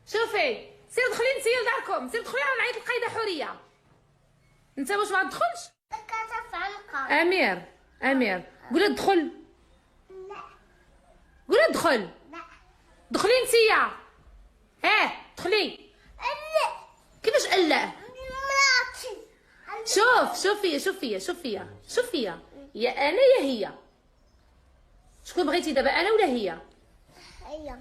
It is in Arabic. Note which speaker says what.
Speaker 1: شوفي سير دخلي انت لداركم، سير دخلي انا نعيط القايده حوريه. انت واش ما تدخلش؟ امير قول ادخل.
Speaker 2: لا.
Speaker 1: قول ادخل.
Speaker 2: لا.
Speaker 1: دخلي انتيا. دخلي.
Speaker 2: لا.
Speaker 1: كيفاش الا؟
Speaker 2: مراتي.
Speaker 1: شوف فيا يا انا يا هي. شكون بغيتي دابا، انا ولا هي؟
Speaker 2: هي.